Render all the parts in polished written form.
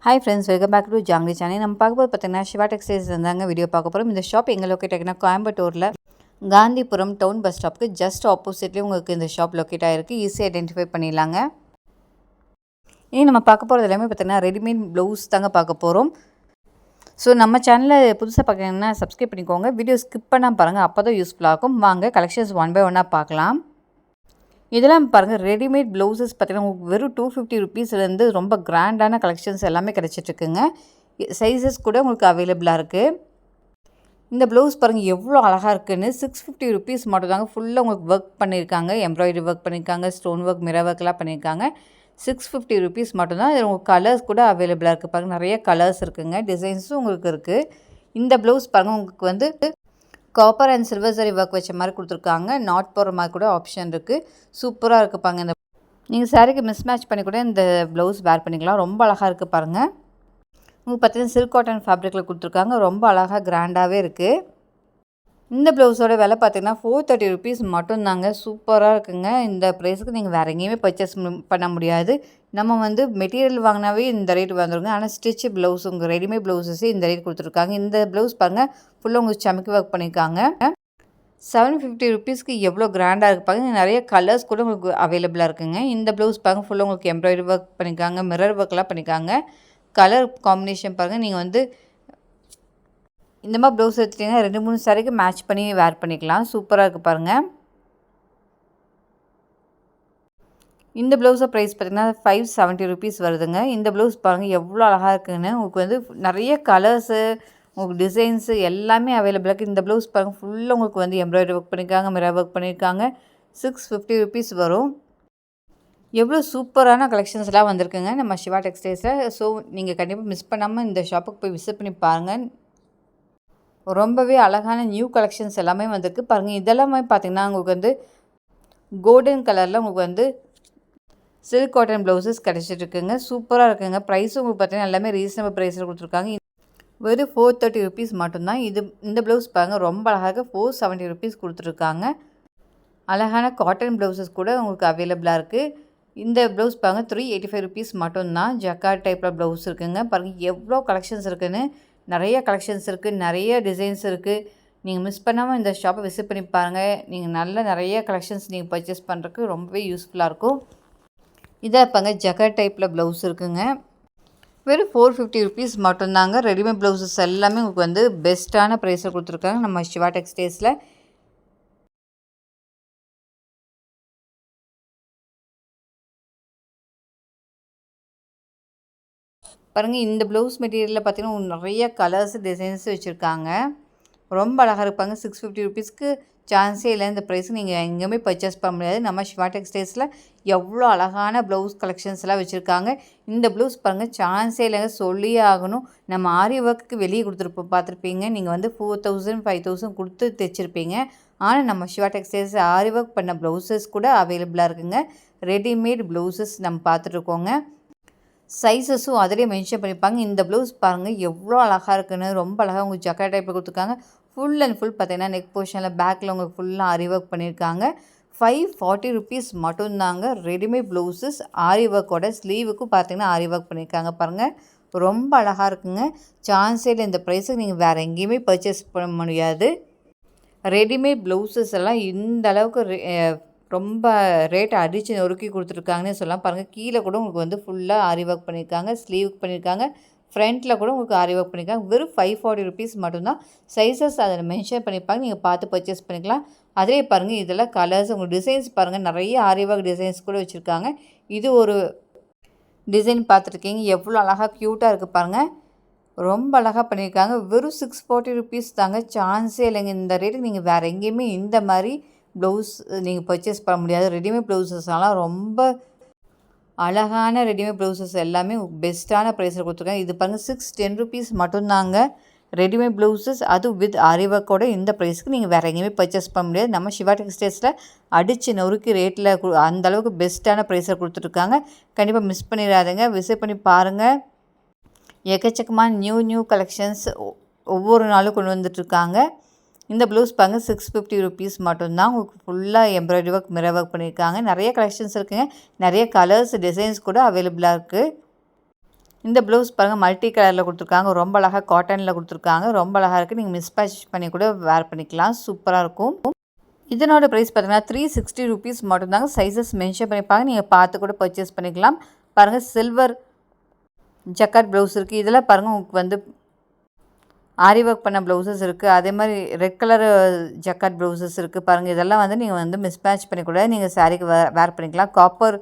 Hi friends, welcome back to Jangli channel. நம்ம பார்க்கும்போது பார்த்தீங்கன்னா சிவா டெக்ஸ்டைல்ஸ் இருந்தாங்க வீடியோ பார்க்க போகிறோம். இந்த ஷாப் எங்கே லொக்கேட் ஆகினா கோயம்புத்தூரில் காந்திபுரம் டவுன் பஸ் ஸ்டாப்புக்கு ஜஸ்ட் ஆப்போசிட்லேயே உங்களுக்கு இந்த ஷாப் லொக்கேட் ஆகிருக்கு. ஈஸியாக ஐடென்டிஃபை பண்ணிடலாங்க. இனி நம்ம பார்க்க போகிறது எல்லாமே பார்த்தீங்கன்னா ரெடிமேட் ப்ளவுஸ் தாங்க பார்க்க போகிறோம். ஸோ நம்ம சேனலில் புதுசாக பார்க்குறீங்கன்னா சப்ஸ்கிரைப் பண்ணிக்கோங்க. வீடியோ ஸ்கிப் பண்ணால் பாருங்கள், அப்போ தான் யூஸ்ஃபுல்லாக இருக்கும். வாங்க கலெக்ஷன்ஸ் ஒன் பை ஒன்னாக பார்க்கலாம். இதெல்லாம் பாருங்கள், ரெடிமேட் ப்ளவுசஸ் பார்த்தீங்கன்னா உங்களுக்கு வெறும் 250 ருபீஸ்லேருந்து ரொம்ப கிராண்டான கலெக்ஷன்ஸ் எல்லாமே கிடச்சிட்ருக்குங்க. சைஸஸ் கூட உங்களுக்கு அவைலபிளாக இருக்குது. இந்த ப்ளவுஸ் பாருங்கள் எவ்வளோ அழகாக இருக்குதுன்னு. 650 ருபீஸ் மட்டும் தாங்க. ஃபுல்லாக உங்களுக்கு ஒர்க் பண்ணியிருக்காங்க, எம்ப்ராய்டரி ஒர்க் பண்ணியிருக்காங்க, ஸ்டோன் ஒர்க், மிரர் ஒர்க்லாம் பண்ணியிருக்காங்க. 650 ருபீஸ் மட்டும்தான். இதில் உங்களுக்கு கலர்ஸ் கூட அவைலபிளாக இருக்குது. பாருங்கள் நிறைய கலர்ஸ் இருக்குதுங்க, டிசைன்ஸும் உங்களுக்கு இருக்குது. இந்த ப்ளவுஸ் பாருங்கள் உங்களுக்கு வந்து காப்பர் அண்ட் சில்வர் சரி ஒர்க் வச்ச மாதிரி கொடுத்துருக்காங்க. நாட் போடுற மாதிரி கூட ஆப்ஷன் இருக்குது. சூப்பராக இருக்குது பாருங்க. இந்த நீங்கள் சாரீக்கு மிஸ் மேட்ச் பண்ணி கூட இந்த ப்ளவுஸ் வேர் பண்ணிக்கலாம். ரொம்ப அழகாக இருக்குது பாருங்கள். உங்களுக்கு பார்த்தீங்கன்னா சில்க் காட்டன் ஃபேப்ரிக்கில் கொடுத்துருக்காங்க. ரொம்ப அழகாக கிராண்டாகவே இருக்குது. இந்த ப்ளவுஸோட விலை பார்த்தீங்கன்னா 430 ருபீஸ் மட்டும்தாங்க. சூப்பராக இருக்குங்க. இந்த ப்ரைஸுக்கு நீங்கள் வேறு எங்கேயுமே பர்ச்சேஸ் பண்ண முடியாது. நம்ம வந்து மெட்டீரியல் வாங்கினாவே இந்த ரேட் வந்துடுங்க. ஆனால் ஸ்டிச் ப்ளவுஸ் உங்கள் ரெடிமேட் ப்ளவுஸஸே இந்த ரேட் கொடுத்துருக்காங்க. இந்த ப்ளவுஸ் பாருங்கள் ஃபுல்லாக உங்களுக்கு சமைக்கி ஒர்க் பண்ணியிருக்காங்க. 750 ருபீஸ்க்கு எவ்வளோ கிராண்டாக இருக்குது பாருங்க. நிறைய கலர்ஸ் கூட உங்களுக்கு அவைலபிளாக இருக்குங்க. இந்த ப்ளவுஸ் பாருங்கள் ஃபுல்லாக உங்களுக்கு எம்ப்ராய்டரி ஒர்க் பண்ணியிருக்காங்க, மிரர் ஒர்க்லாம் பண்ணியிருக்காங்க. கலர் காம்பினேஷன் பாருங்கள். நீங்கள் வந்து இந்த மாதிரி ப்ளவுஸ் எடுத்துட்டிங்கன்னா 2-3 சாரிக்கு மேட்ச் பண்ணி வேர் பண்ணிக்கலாம். சூப்பராக இருக்குது பாருங்கள். இந்த ப்ளவுஸை ப்ரைஸ் பார்த்திங்கன்னா 570 ருபீஸ் வருதுங்க. இந்த ப்ளவுஸ் பாருங்கள் எவ்வளோ அழகாக இருக்குதுன்னு. உங்களுக்கு வந்து நிறைய கலர்ஸு, உங்களுக்கு டிசைன்ஸு எல்லாமே அவைலபிளாக இருக்குது. இந்த ப்ளவுஸ் பாருங்கள் ஃபுல்லாக உங்களுக்கு வந்து எம்ப்ராய்டரி ஒர்க் பண்ணியிருக்காங்க, மிரர் ஒர்க் பண்ணியிருக்காங்க. 650 ருபீஸ் வரும். எவ்வளோ சூப்பரான கலெக்ஷன்ஸ்லாம் வந்திருக்குங்க நம்ம சிவா டெக்ஸ்டைல்ஸில். ஸோ நீங்கள் கண்டிப்பாக மிஸ் பண்ணாமல் இந்த ஷாப்புக்கு போய் விசிட் பண்ணி பாருங்கள். ரொம்பவே அழகான நியூ கலெக்ஷன்ஸ் எல்லாமே வந்திருக்கு பாருங்கள். இதெல்லாமே பார்த்திங்கன்னா உங்களுக்கு வந்து கோல்டன் கலரில் உங்களுக்கு வந்து சில்க் காட்டன் ப்ளவுசஸ் கிடச்சிட்ருக்குங்க. சூப்பராக இருக்குங்க. ப்ரைஸும் உங்களுக்கு பார்த்திங்கன்னா எல்லாமே ரீசனபிள் ப்ரைஸில் கொடுத்துருக்காங்க. வெறும் 430 ருபீஸ் மட்டும்தான். இந்த ப்ளவுஸ் பாருங்கள் ரொம்ப அழகாக 470 ருபீஸ் கொடுத்துருக்காங்க. அழகான காட்டன் ப்ளவுசஸ் கூட உங்களுக்கு அவைலபிளாக இருக்குது. இந்த ப்ளவுஸ் பாருங்கள் 385 ருபீஸ் மட்டும்தான். ஜக்கார்ட் டைப்பில் ப்ளவுஸ் இருக்குதுங்க. பாருங்கள் எவ்வளோ கலெக்ஷன்ஸ் இருக்குதுன்னு. நிறைய கலெக்ஷன்ஸ் இருக்குது, நிறைய டிசைன்ஸ் இருக்குது. நீங்கள் மிஸ் பண்ணாமல் இந்த ஷாப்பை விசிட் பண்ணி பாருங்கள். நீங்கள் நிறைய கலெக்ஷன்ஸ் நீங்கள் பர்ச்சேஸ் பண்ணுறதுக்கு ரொம்பவே யூஸ்ஃபுல்லாக இருக்கும். இதாக பாருங்க ஜக்கார்ட் டைப்பில் ப்ளவுஸ் இருக்குதுங்க. வெறும் 450 ருபீஸ் மட்டும்தாங்க. ரெடிமேட் ப்ளவுசஸ் எல்லாமே உங்களுக்கு வந்து பெஸ்ட்டான ப்ரைஸில் கொடுத்துருக்காங்க நம்ம சிவா டெக்ஸ்டைல்ஸில். பாருங்கள் இந்த ப்ளவுஸ் மெட்டீரியலில் பார்த்தீங்கன்னா நிறைய கலர்ஸ் டிசைன்ஸ் வச்சுருக்காங்க. ரொம்ப அழகாக இருப்பாங்க. 650 ருபீஸ்க்கு சான்ஸே இல்லை. இந்த ப்ரைஸுக்கு நீங்கள் எங்கேயுமே பர்ச்சேஸ் பண்ண முடியாது. நம்ம சிவா டெக்ஸ்டைல்ஸில் எவ்வளோ அழகான ப்ளவுஸ் கலெக்ஷன்ஸ்லாம் வச்சுருக்காங்க. இந்த ப்ளவுஸ் பாருங்கள் சான்ஸே இல்லைங்க, சொல்லியே ஆகணும். நம்ம ஆரி ஒர்க்குக்கு வெளியே பார்த்துருப்பீங்க. நீங்கள் வந்து 4000 5000 கொடுத்து தைச்சிருப்பீங்க. ஆனால் நம்ம சிவா டெக்ஸ்டைல்ஸ் ஆரி ஒர்க் பண்ண ப்ளவுசஸ் கூட அவைலபிளாக இருக்குங்க. ரெடிமேட் ப்ளவுசஸ் நம்ம பார்த்துட்ருக்கோங்க. சைஸஸும் அதிலே மென்ஷன் பண்ணியிருப்பாங்க. இந்த ப்ளவுஸ் பாருங்கள் எவ்வளோ அழகாக இருக்குன்னு. ரொம்ப அழகாக உங்களுக்கு ஜக்கா டைப்பில் கொடுத்துருக்காங்க. ஃபுல் அண்ட் ஃபுல் பார்த்தீங்கன்னா நெக் போர்ஷனில் பேக்கில் உங்களுக்கு ஃபுல்லாக ஆரி ஒர்க் பண்ணியிருக்காங்க. 540 ருபீஸ் மட்டும்தாங்க. ரெடிமேட் ப்ளவுஸஸ் ஆரி ஒர்க்கோட ஸ்லீவுக்கும் பார்த்தீங்கன்னா ஆரி ஒர்க் பண்ணியிருக்காங்க பாருங்கள். ரொம்ப அழகாக இருக்குங்க. சான்ஸே இல்லை. இந்த ப்ரைஸுக்கு நீங்கள் வேறு எங்கேயுமே பர்ச்சேஸ் பண்ண முடியாது. ரெடிமேட் ப்ளவுஸஸ் எல்லாம் இந்த அளவுக்கு ரொம்ப ரேட் அடித்து நொறுக்கி கொடுத்துருக்காங்கன்னு சொல்லலாம். பாருங்கள் கீழே கூட உங்களுக்கு வந்து ஃபுல்லாக ஆரி ஒர்க் பண்ணியிருக்காங்க, ஸ்லீவுக்கு பண்ணியிருக்காங்க, ஃப்ரண்ட்டில் கூட உங்களுக்கு ஆரி ஒர்க் பண்ணியிருக்காங்க. வெறும் 540 ருபீஸ் மட்டும்தான். சைஸஸ் அதில் மென்ஷன் பண்ணியிருப்பாங்க, நீங்கள் பார்த்து பர்ச்சேஸ் பண்ணிக்கலாம். அதிலே பாருங்கள் இதெல்லாம் கலர்ஸ், உங்களுக்கு டிசைன்ஸ் பாருங்கள் நிறைய ஆரி ஒர்க் டிசைன்ஸ் கூட வச்சுருக்காங்க. இது ஒரு டிசைன் பார்த்துருக்கீங்க, எவ்வளோ அழகாக க்யூட்டாக இருக்குது பாருங்கள். ரொம்ப அழகாக பண்ணியிருக்காங்க. வெறும் 640 ருபீஸ் தாங்க. சான்ஸே இல்லைங்க. இந்த ரேட்டுக்கு நீங்கள் வேறு எங்கேயுமே இந்த மாதிரி ப்ளவுஸ் நீங்கள் பர்ச்சேஸ் பண்ண முடியாது. ரெடிமேட் ப்ளவுசஸ்லாம் ரொம்ப அழகான ரெடிமேட் ப்ளவுசஸ் எல்லாமே பெஸ்ட்டான ப்ரைஸில் கொடுத்துருக்காங்க. இது பாருங்கள் 610 ருபீஸ் மட்டும்தாங்க. ரெடிமேட் ப்ளவுசஸ் அது வித் ஆரி ஒர்க்கோட இந்த ப்ரைஸுக்கு நீங்கள் வேறு எங்கேயுமே பர்ச்சேஸ் பண்ண முடியாது. நம்ம சிவா டெக்ஸ்டைல்ஸில் அடித்து நொறுக்கி ரேட்டில் அந்தளவுக்கு பெஸ்ட்டான ப்ரைஸில் கொடுத்துட்ருக்காங்க. கண்டிப்பாக மிஸ் பண்ணிடாதீங்க. விசிட் பண்ணி பாருங்கள். எக்கச்சக்கமான நியூ கலெக்ஷன்ஸ் ஒவ்வொரு நாளும் கொண்டு வந்துட்டுருக்காங்க. இந்த ப்ளவுஸ் பாருங்கள் 650 ருபீஸ் மட்டும்தான். உங்களுக்கு ஃபுல்லாக எம்ப்ராய்டரி ஒர்க், மிரர் ஒர்க் பண்ணியிருக்காங்க. நிறைய கலெக்ஷன்ஸ் இருக்குங்க. நிறைய கலர்ஸ் டிசைன்ஸ் கூட அவைலபிளாக இருக்குது. இந்த ப்ளவுஸ் பாருங்கள் மல்டி கலரில் கொடுத்துருக்காங்க. ரொம்ப அழகாக காட்டனில் கொடுத்துருக்காங்க. ரொம்ப அழகாக இருக்குது. நீங்கள் மிஸ்மேட்ச் பண்ணி கூட வேர் பண்ணிக்கலாம். சூப்பராக இருக்கும். இதனோட ப்ரைஸ் பார்த்தீங்கன்னா 360 ரூபீஸ் மட்டும்தாங்க. சைஸஸ் மென்ஷன் பண்ணியிருப்பாங்க. நீங்கள் பார்த்து கூட பர்ச்சேஸ் பண்ணிக்கலாம். பாருங்கள் சில்வர் ஜக்கார்ட் ப்ளவுஸ் இருக்குது. இதில் பாருங்கள் உங்களுக்கு வந்து ஆரி ஒர்க் பண்ண ப்ளவுசஸ் இருக்குது. அதே மாதிரி ரெட் கலர் ஜக்கார்ட் ப்ளவுசஸ் இருக்குது. பாருங்கள் இதெல்லாம் வந்து நீங்கள் வந்து மிஸ்மேட்ச் பண்ணி கூட நீங்கள் சாரீக்கு வேர் பண்ணிக்கலாம். காப்பர்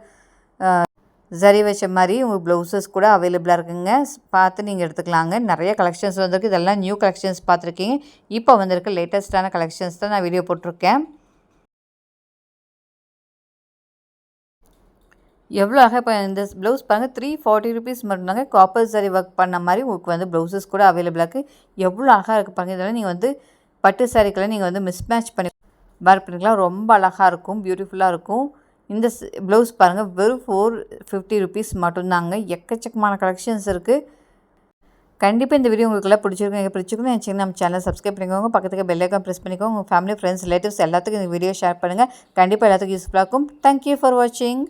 சரி வச்ச மாதிரி உங்களுக்கு ப்ளவுசஸ் கூட அவைலபிளாக இருக்குங்க. பார்த்து நீங்கள் எடுத்துக்கலாங்க. நிறைய கலெக்ஷன்ஸ் வந்திருக்கு. இதெல்லாம் நியூ கலெக்ஷன்ஸ் பார்த்துருக்கீங்க. இப்போ வந்திருக்க லேட்டஸ்ட்டான கலெக்ஷன்ஸ் தான் நான் வீடியோ போட்டிருக்கேன். எவ்வளோ அழகாக இப்போ இந்த ப்ளவுஸ் பாருங்கள் 340 ரூபீஸ் மட்டும்தாங்க. காப்பர் சரி ஒர்க் பண்ண மாதிரி உங்களுக்கு வந்து ப்ளவுசஸ் கூட அவைலபிளாக இருக்குது. எவ்வளோ அழகாக இருக்குது பாருங்கள். இதெல்லாம் நீங்கள் வந்து பட்டு சாரீக்கெல்லாம் நீங்கள் வந்து மிஸ்மேட்ச் பண்ணி வேர் பண்ணிக்கலாம். ரொம்ப அழகாக இருக்கும். பியூட்டிஃபுல்லாக இருக்கும். இந்த ப்ளவுஸ் பாருங்கள் வெறும் 450 ரூபீஸ் மட்டும்தாங்க. எக்கச்சக்கமான கலெக்ஷன்ஸ் இருக்குது. கண்டிப்பாக இந்த வீடியோ உங்களுக்குலாம் பிடிச்சிருக்குன்னு நினச்சிங்கன்னா நம்ம சேனலை சப்ஸ்கிரைப் பண்ணிக்கோங்க. பக்கத்துக்கு பெல் ஐக்கான் ப்ரெஸ் பண்ணிக்கோங்க. உங்கள் ஃபேமிலி ஃப்ரெண்ட்ஸ் ரிலேட்டிவ்ஸ் எல்லாத்துக்கும் இந்த வீடியோ ஷேர் பண்ணுங்கள். கண்டிப்பாக எல்லாத்துக்கும் யூஸ்ஃபுல்லாக இருக்கும். தேங்க்யூ ஃபார் வாட்சிங்.